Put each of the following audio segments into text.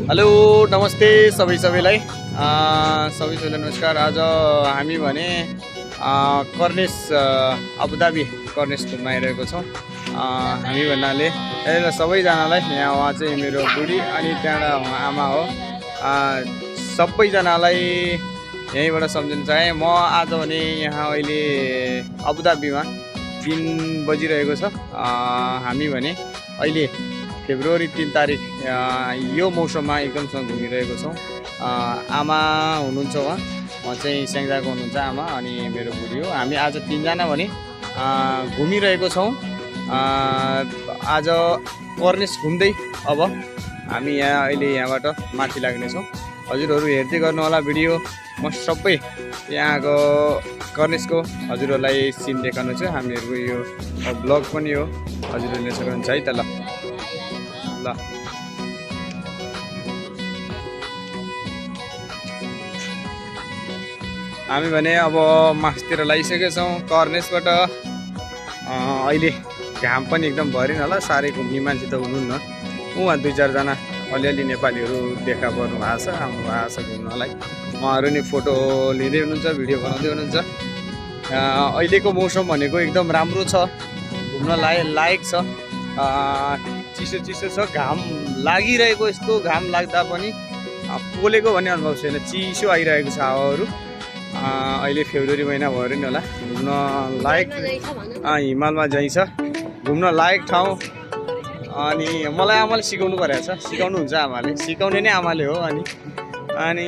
Hello नमस्ते सबैलाई नमस्कार। आज हामी भने कर्नेस अबुधाबी कर्नेस घुम्न आइरहेको छौँ। हामी भन्नाले सबैजनालाई यहाँ उहाँ चाहिँ मेरो बुढी अनि त्यहाँबाट आमा हो। सबैजनालाई यहीँबाट सम्झिनु चाहे। म आज भने यहाँ अहिले अबुधाबीमा 3 बजिरहेको छ। हामी भने अहिले फेब्रुअरी 3 तारिक यो मौसममा एकदमसँग घुमिरहेको छौँ। आमा हुनुहुन्छ, उहाँ चाहिँ स्याङ्जाको हुनुहुन्छ आमा, अनि मेरो बुढी हो। हामी आज 3 जना भने घुमिरहेको छौँ। आज कर्नेस घुम्दै अब हामी यहाँ अहिले यहाँबाट माथि लाग्नेछौँ। हजुरहरू हेर्दै गर्नु होला भिडियो। म सबै यहाँको कर्नेसको हजुरहरूलाई सिन देखाउनु छ। हामीहरूको यो ब्लग पनि हो, हजुरहरूले सक्नुहुन्छ है त। ल हामी भने अब मासतिर लागिसकेका छौँ कर्नेसबाट। अहिले घाम पनि एकदम भरिन होला, साह्रै घुम्ने मान्छे त हुनुहुन्न। उहाँ 2-4 जना अलिअलि नेपालीहरू देखा पर्नु भएको छ, आउनु भएको छ घुम्नलाई। उहाँहरू नि फोटो लिँदै हुनुहुन्छ, भिडियो बनाउँदै हुनुहुन्छ। अहिलेको मौसम भनेको एकदम राम्रो छ, घुम्न लायक छ। चिसो चिसो छ, घाम लागिरहेको, यस्तो घाम लाग्दा पनि पोलेको भन्ने अनुभव छैन। चिसो आइरहेको छ हावाहरू। अहिले फेब्रुअरी महिना भयो नि होला। घुम्न लायक हिमालमा जाइन्छ, घुम्न लायक ठाउँ। अनि मलाई आमाले सिकाउनु परेको छ, सिकाउनुहुन्छ आमाले, सिकाउने नै आमाले हो। अनि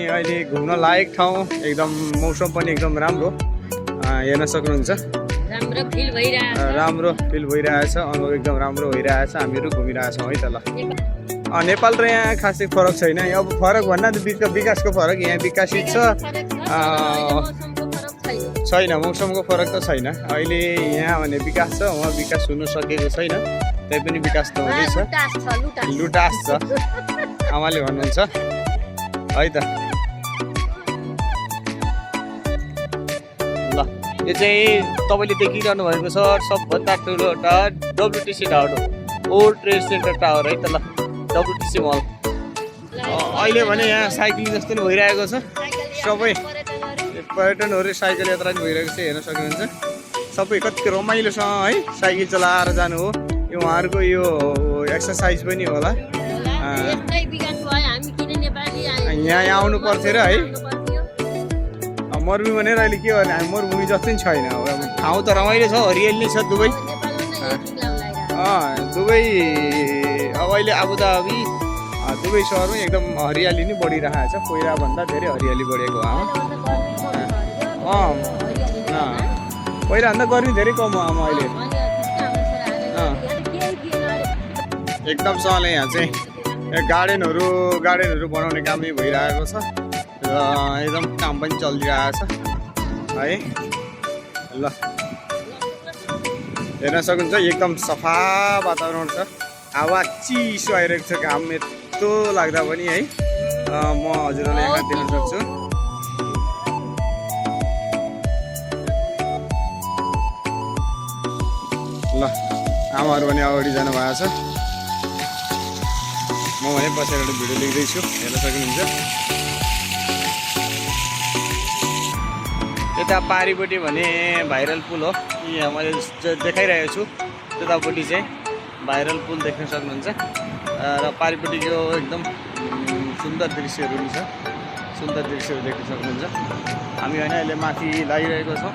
अहिले घुम्न लायक ठाउँ, एकदम मौसम पनि एकदम राम्रो, हेर्न सक्नुहुन्छ। राम्रो फिल भइरहेछ, अनुभव एकदम राम्रो भइरहेछ। हामीहरू घुमिरहेछौँ है त। ल नेपाल र यहाँ खासै फरक छैन। अब फरक भन्दा त विकासको फरक, यहाँ विकसित छ छैन, मौसमको फरक त छैन। अहिले यहाँ भने विकास छ, उहाँ विकास हुन सकेको छैन, त्यही पनि विकास त हुँदैछ। लुटास छ आमाले भन्नुहुन्छ है त। ल यो चाहिँ तपाईँले देखिरहनु भएको छ सबभन्दा ठुलो टावर WTC टावर हो, वर्ल्ड ट्रेड सेन्टर टावर है त। ल WTC मल अहिले भने यहाँ साइक्लिङ जस्तो नि भइरहेको छ। सबै पर्यटनहरू साइकल यात्रा पनि भइरहेको छ, हेर्न सक्नुहुन्छ। सबै कति रमाइलोसँग है साइकल चलाएर जानु हो। यो उहाँहरूको यो एक्सर्साइज पनि होला। यहाँ आउनु पर्थ्यो र है। मरुभूमि भनेर अहिले के गर्ने, हामी मरुभूमि जस्तो नि छैन। ठाउँ त रमाइलो छ, हरियाली छ दुबई। दुबई अब अहिले अबुधाबी दुबई सहरमा एकदम हरियाली नै बढिरहेको छ, पहिलाभन्दा धेरै हरियाली बढेको हो। पहिलाभन्दा गर्मी धेरै कम हो आमा अहिले। एकदम सँगले यहाँ चाहिँ गार्डनहरू बनाउने काम नै भइरहेको छ र एकदम काम पनि चलिरहेको छ है। ल हेर्न सक्नुहुन्छ, एकदम सफा वातावरण छ, हावा चिसो आइरहेको छ, घाम यस्तो लाग्दा पनि है। म हजुरहरूलाई यहाँ दिन सक्छु। ल आमाहरू पनि अगाडि जानु भएको छ, म भने बसेर भिडियो लिँदैछु, हेर्न सक्नुहुन्छ। यता पारिपट्टि भने भाइरल पुल हो, यहाँ मैले देखाइरहेको छु। त्यतापट्टि चाहिँ भाइरल पुल देख्न सक्नुहुन्छ र पारिपट्टिको एकदम सुन्दर दृश्यहरू पनि छ, सुन्दर दृश्यहरू देख्न सक्नुहुन्छ। हामी होइन अहिले माथि लागिरहेको छौँ।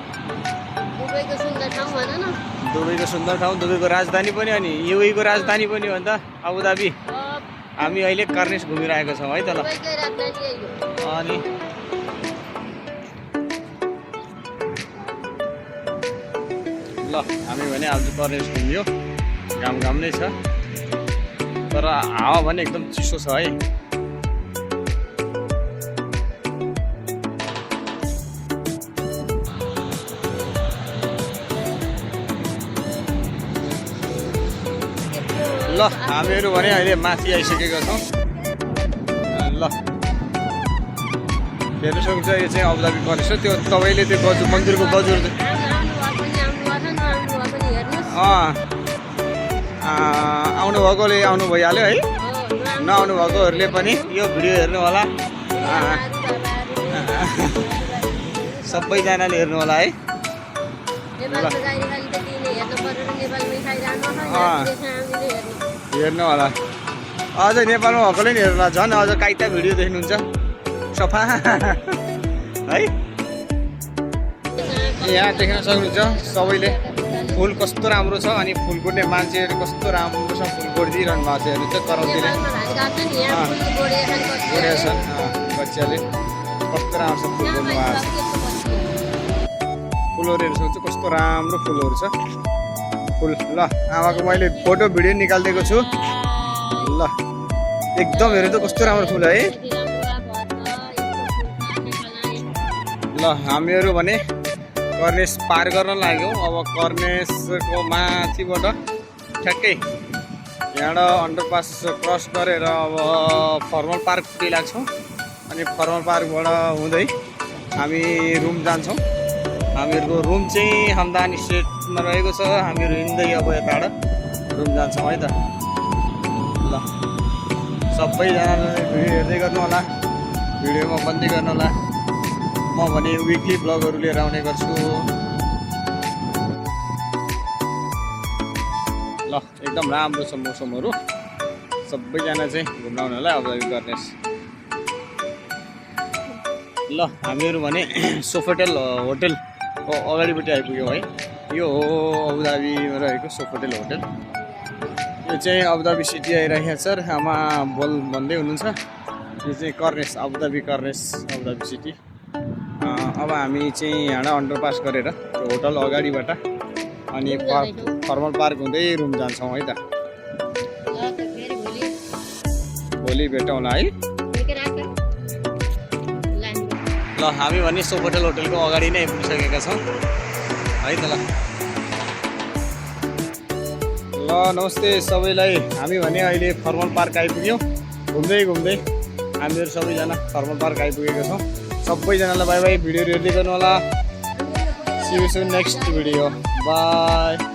दुबईको सुन्दर ठाउँ, दुबईको राजधानी पनि, अनि युएईको राजधानी पनि हो नि त अबुधाबी। हामी अहिले कर्नेस घुमिरहेको छौँ है त। ल अनि ल हामी भने आज कर्नेस घुम्यो, घाम नै छ, तर हावा भने एकदम चिसो छ है। ल हामीहरू भने अहिले माथि आइसकेका छौँ। ल हेर्न सक्नुहुन्छ, यो चाहिँ अबुधाबी कर्नेस हो। त्यो तपाईँले त्यो मन्दिरको गजुर आउनु भएकोले आउनु भइहाल्यो है। नआउनु भएकोहरूले पनि यो भिडियो हेर्नु होला सबैजनाले हेर्नु होला है हेर्नु होला अझ नेपालमा भएकोले नि हेर्नु होला झन् अझ काइता भिडियो देख्नुहुन्छ सफा है यहाँ देख्न सक्नुहुन्छ सबैले फुल कस्तो राम्रो छ अनि फुल कोर्ने मान्छेहरू कस्तो राम्रो छ फुल कोरिदिरहनु भएको छ हेर्नु चाहिँ कराउँतिर गोडेका छन् बच्चाले कस्तो राम्रो छ फुल कोर्नु भएको छ फुलहरू हेर्नु सक्नुहुन्छ कस्तो राम्रो फुलहरू छ फुल ल आमाको मैले फोटो भिडियो निकालिदिएको छु ल एकदम हेर्नु त कस्तो राम्रो फुल है ल हामीहरू भने कर्नेस पार गर्न लाग्यौँ अब कर्नेसको माथिबाट ठ्याक्कै यहाँबाट अन्डरपास क्रस गरेर अब फर्मल पार्क लाग्छौँ अनि फर्मल पार्कबाट हुँदै हामी रुम जान्छौँ हामीहरूको रुम चाहिँ हमदान स्टेटमा रहेको छ हामीहरू हिँड्दै अब यताबाट रुम जान्छौँ है त ल सबैजनाले भिडियो हेर्दै गर्नु होला भिडियोमा बन्दै गर्नु होला म भने विकली ब्लगहरू लिएर आउने गर्छु ल एकदम राम्रो छ मौसमहरू सबैजना चाहिँ घुम्न आउनु होला अबुधाबी कर्नेस ल हामीहरू भने सोफोटेल होटेलको अगाडिपट्टि आइपुग्यौँ है यो हो अबुधाबीमा रहेको सोफोटेल होटेल यो चाहिँ अबुधाबी सिटी आइरहेको छ आमा बोल भन्दै हुनुहुन्छ यो चाहिँ कर्नेस अबुधाबी सिटी अब हामी चाहिँ यहाँबाट अन्डरपास गरेर त्यो होटल अगाडिबाट अनि फर्मल पार्क हुँदै रुम जान्छौँ है त भोलि भेटौँला है ल हामी भने सोफोटेल होटेलको अगाडि नै पुगिसकेका छौँ है त ल नमस्ते सबैलाई हामी भने अहिले फर्मल पार्क आइपुग्यौँ घुम्दै हामीहरू सबैजना फर्मल पार्क आइपुगेका छौँ सबैजनालाई बाई बाई भिडियोहरू हेर्दै गर्नु होला see you soon next video by